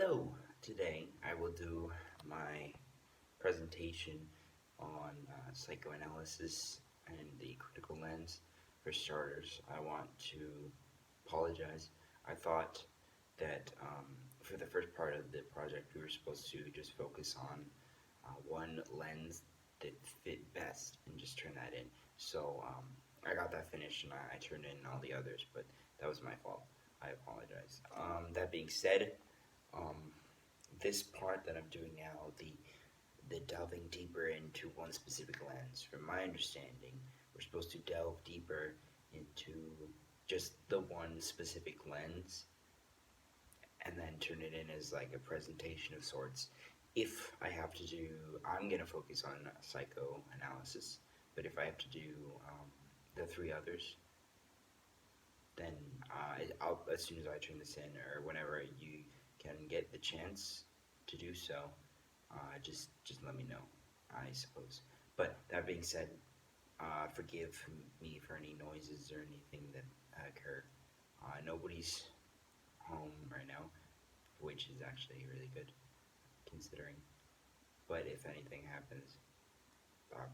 Hello! Today I will do my presentation on psychoanalysis and the critical lens. For starters, I want to apologize. I thought that for the first part of the project we were supposed to just focus on one lens that fit best and just turn that in. So I got that finished and I turned in all the others, but that was my fault. I apologize. That being said, um, this part that I'm doing now, the delving deeper into one specific lens, from my understanding, we're supposed to delve deeper into just the one specific lens and then turn it in as like a presentation of sorts. If I have to do, I'm going to focus on psychoanalysis, but if I have to do the three others, then as soon as I turn this in, or whenever you can get the chance to do so, just let me know, I suppose. But that being said, forgive me for any noises or anything that occur. Nobody's home right now, which is actually really good considering. But if anything happens,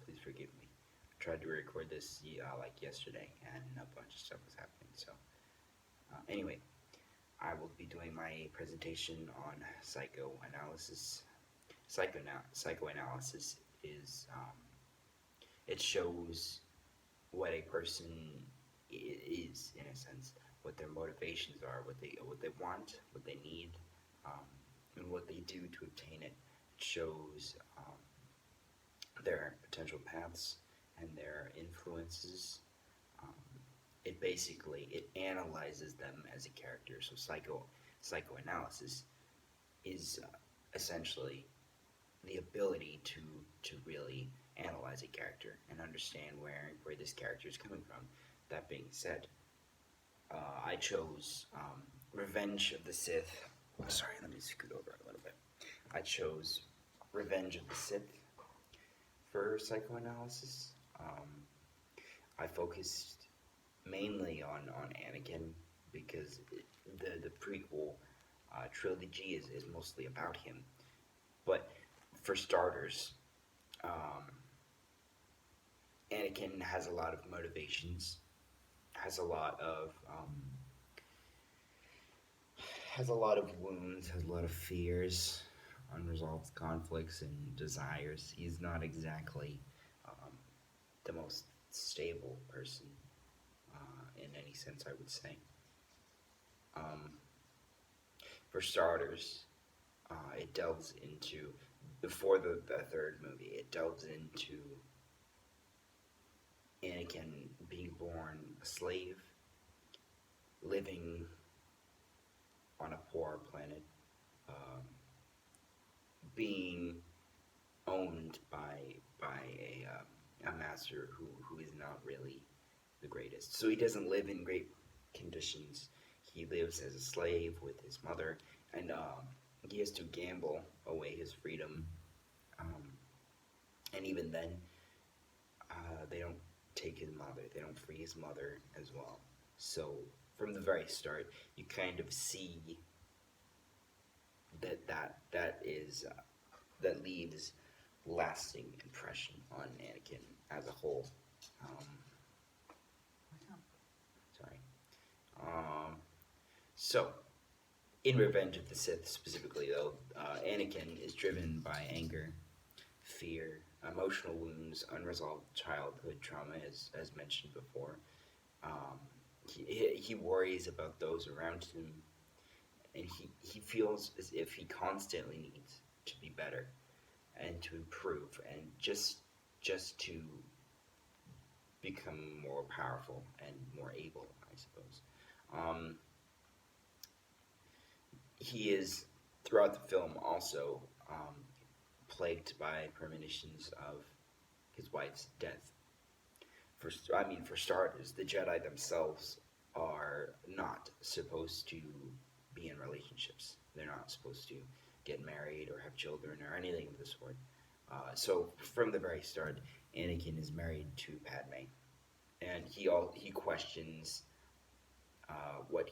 please forgive me. I tried to record this like yesterday, and a bunch of stuff was happening. So anyway, I will be doing my presentation on psychoanalysis. Psychoanalysis is it shows what a person is, in a sense, what their motivations are, what they want, what they need, and what they do to obtain it. It shows their potential paths and their influences. Um, it analyzes them as a character. So psychoanalysis is essentially the ability to really analyze a character and understand where this character is coming from. That being said, I chose Revenge of the Sith. Sorry, let me scoot over a little bit. I chose Revenge of the Sith for psychoanalysis. I focused mainly on Anakin because the prequel trilogy is mostly about him. But for starters, Anakin has a lot of motivations, has a lot of wounds, has a lot of fears, unresolved conflicts and desires. He's not exactly the most stable person in any sense, I would say. For starters, it delves into, before the third movie, it delves into Anakin being born a slave, living on a poor planet, being owned by a master who is not really the greatest. So he doesn't live in great conditions. He lives as a slave with his mother, and he has to gamble away his freedom. And even then, they don't take his mother. They don't free his mother as well. So from the very start, you kind of see that leaves lasting impression on Anakin as a whole. Sorry. So, in Revenge of the Sith specifically, though, Anakin is driven by anger, fear, emotional wounds, unresolved childhood trauma, as mentioned before. He worries about those around him, and he feels as if he constantly needs to be better and to improve and just to become more powerful and more able, I suppose. He is, throughout the film, also plagued by premonitions of his wife's death. For starters, the Jedi themselves are not supposed to be in relationships. They're not supposed to get married or have children or anything of the sort. So from the very start, Anakin is married to Padme, and he questions what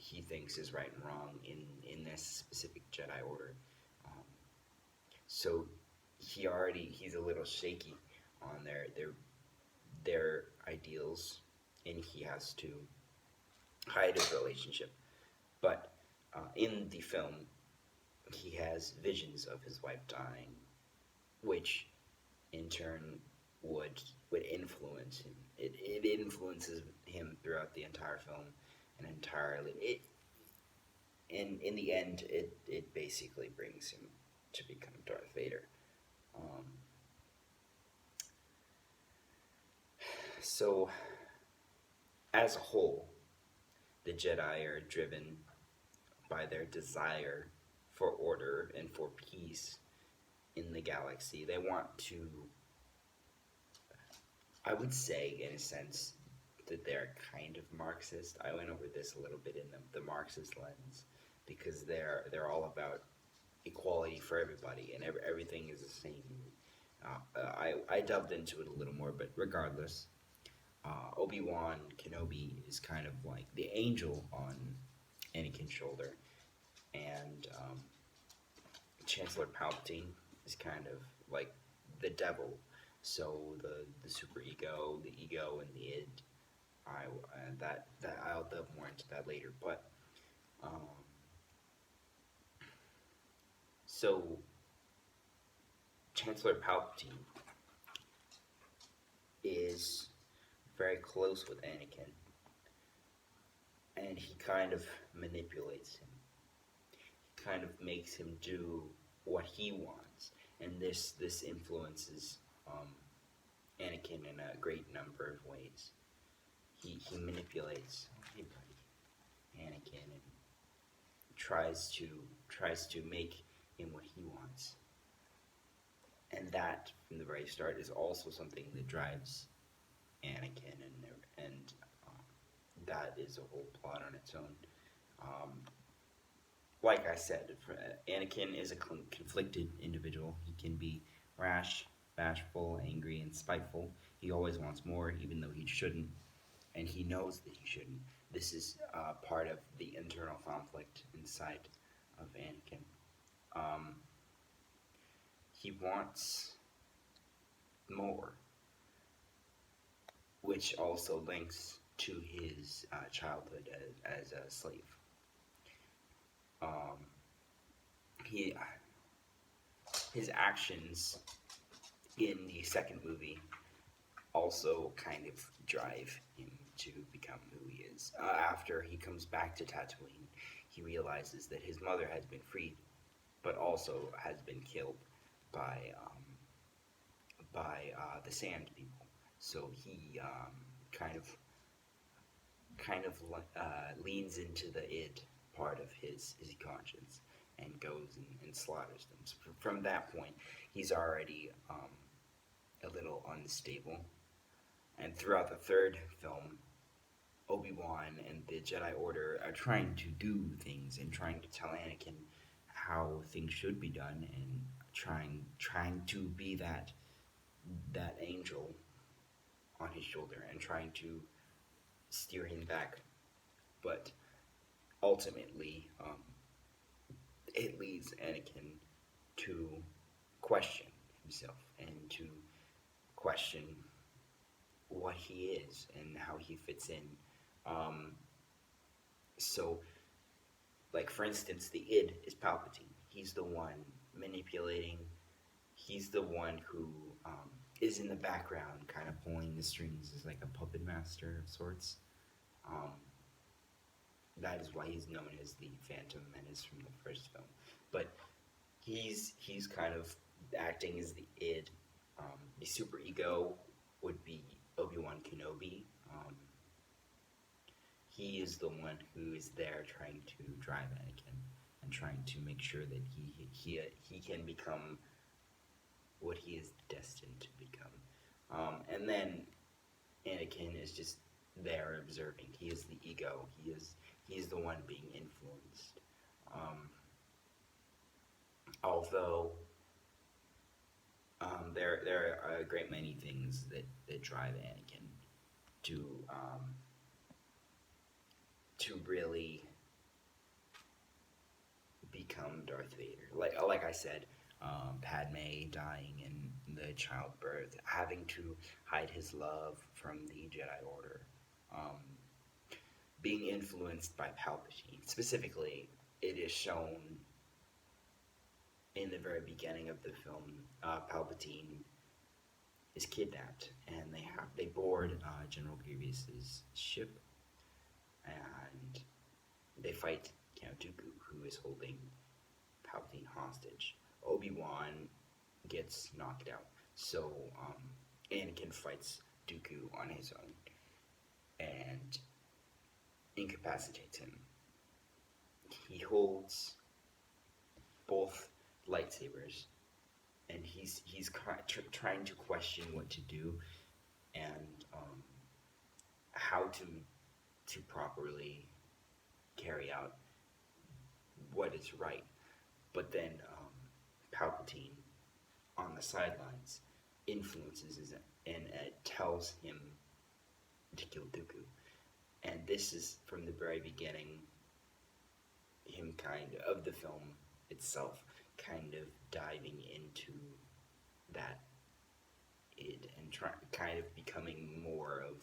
he thinks is right and wrong in this specific Jedi Order. Um, so he's a little shaky on their ideals, and he has to hide his relationship. But in the film, he has visions of his wife dying, which in turn would influence him. It influences him throughout the entire film, and entirely. In the end, it basically brings him to become Darth Vader. Um, so, as a whole, the Jedi are driven by their desire for order and for peace in the galaxy. They want to, I would say, in a sense, that they're kind of Marxist. I went over this a little bit in the Marxist lens, because they're all about equality for everybody, and everything is the same. I delved into it a little more, but regardless, Obi-Wan Kenobi is kind of like the angel on Anakin's shoulder, and Chancellor Palpatine is kind of like the devil. So the super ego, the ego, and the id. That I'll delve more into that later. But so Chancellor Palpatine is very close with Anakin, and he kind of manipulates him. He kind of makes him do what he wants, and this influences Anakin in a great number of ways. He manipulates Anakin, and tries to make him what he wants, and that from the very start is also something that drives Anakin, and that is a whole plot on its own. Like I said, Anakin is a conflicted individual. He can be rash, bashful, angry, and spiteful. He always wants more, even though he shouldn't, and he knows that he shouldn't. This is part of the internal conflict inside of Anakin. He wants more, which also links to his childhood as a slave. His actions in the second movie also kind of drive him to become who he is. After he comes back to Tatooine, he realizes that his mother has been freed, but also has been killed by the Sand People. So he kind of leans into the id part of his conscience and goes and slaughters them. So from that point, he's already a little unstable. And throughout the third film, Obi-Wan and the Jedi Order are trying to do things and trying to tell Anakin how things should be done, and trying to be that angel on his shoulder and trying to steer him back. But ultimately, it leads Anakin to question himself and to question what he is and how he fits in. So, like, for instance, the id is Palpatine. He's the one manipulating. He's the one who is in the background, kind of pulling the strings, as like a puppet master of sorts. That is why he's known as the Phantom Menace from the first film. But he's kind of acting as the id. The super ego would be Obi-Wan Kenobi. He is the one who is there trying to drive Anakin and trying to make sure that he can become what he is destined to become. And then Anakin is just there observing. He is the ego. He is the one being influenced. Although there are a great many things that drive Anakin to really become Darth Vader. Like I said, Padme dying in the childbirth, having to hide his love from the Jedi Order, um, being influenced by Palpatine. Specifically, it is shown in the very beginning of the film. Palpatine is kidnapped, and they board General Grievous's ship, and they fight Count Dooku, who is holding Palpatine hostage. Obi-Wan gets knocked out, so Anakin fights Dooku on his own and incapacitates him. He holds both lightsabers, and he's trying to question what to do and how to properly carry out what is right. But then Palpatine, on the sidelines, influences and tells him to kill Dooku. And this is from the very beginning, him kind of the film itself, kind of diving into that id and kind of becoming more of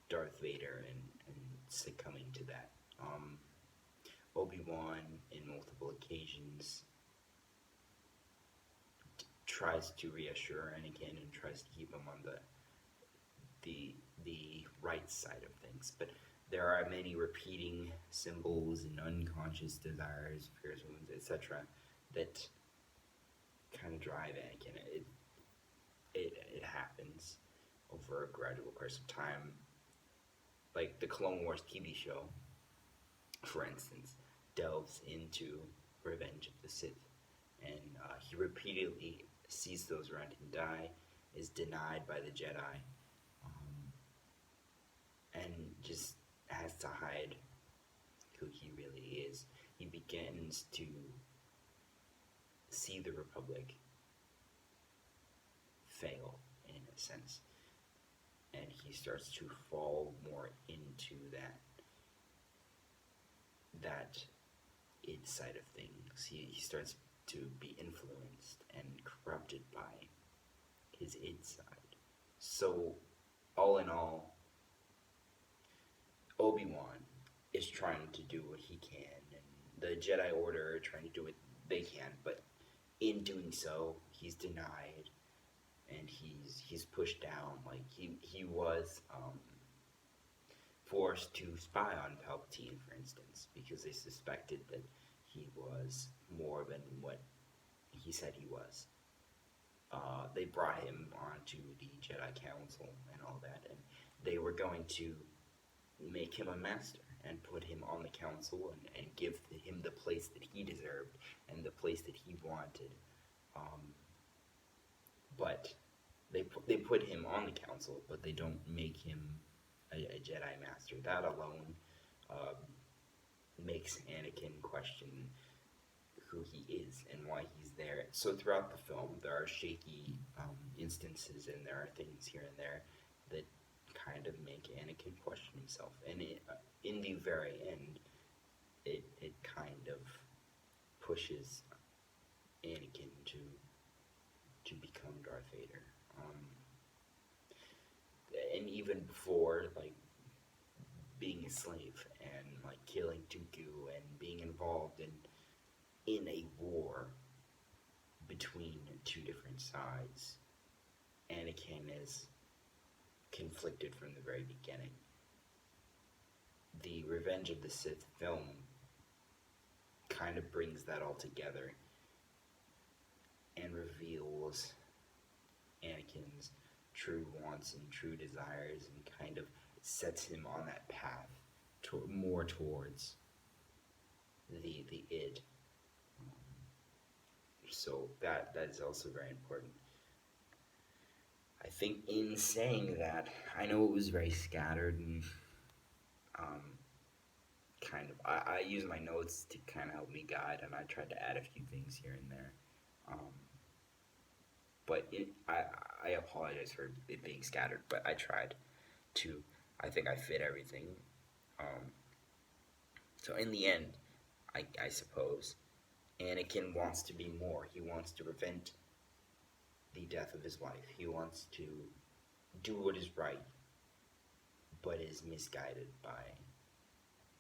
Darth Vader and succumbing to that. Obi-Wan, in multiple occasions, tries to reassure Anakin and tries to keep him on the right side of things, but there are many repeating symbols and unconscious desires, fears, wounds, etc., that kind of drive Anakin. It happens over a gradual course of time. Like the Clone Wars TV show, for instance, delves into Revenge of the Sith, and he repeatedly sees those around him die, is denied by the Jedi, and just has to hide who he really is. He begins to see the Republic fail, in a sense, and he starts to fall more into that id side of things. He starts to be influenced and corrupted by his id side. So, all in all, Obi-Wan is trying to do what he can, and the Jedi Order are trying to do what they can, but in doing so, he's denied, and he's pushed down. Like, he was forced to spy on Palpatine, for instance, because they suspected that he was more than what he said he was. They brought him onto the Jedi Council and all that, and they were going to make him a master and put him on the council and give him the place that he deserved and the place that he wanted. But they put him on the council, but they don't make him a Jedi Master. That alone makes Anakin question who he is and why he's there. So throughout the film, there are shaky instances, and there are things here and there that kind of make Anakin question himself. And in the very end, it kind of pushes Anakin to become Darth Vader. And even before, like, being a slave and, like, killing Dooku and being involved in a war between two different sides, Anakin is conflicted from the very beginning. The Revenge of the Sith film kind of brings that all together and reveals Anakin's true wants and true desires, and kind of sets him on that path more towards the id. So that is also very important. I think in saying that, I know it was very scattered and kind of, I use my notes to kind of help me guide, and I tried to add a few things here and there. But I apologize for it being scattered, but I tried I think I fit everything. So in the end, I suppose. Anakin wants to be more. He wants to prevent the death of his wife. He wants to do what is right, but is misguided by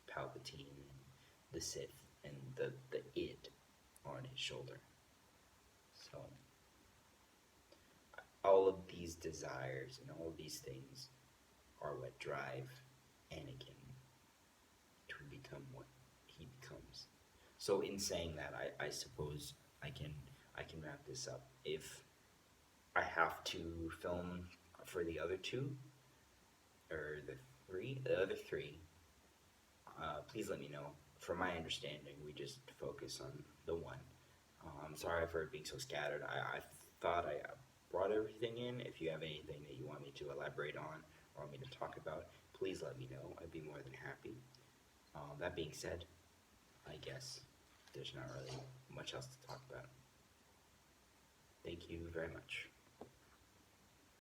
Palpatine, the Sith, and the id on his shoulder. So, all of these desires and all of these things are what drive Anakin to become what he becomes. So, in saying that, I suppose I can wrap this up. If I have to film for the other two, or the other three, please let me know. From my understanding, we just focus on the one. I'm sorry for it being so scattered. I thought I brought everything in. If you have anything that you want me to elaborate on or want me to talk about, please let me know. I'd be more than happy. That being said, I guess there's not really much else to talk about. Thank you very much.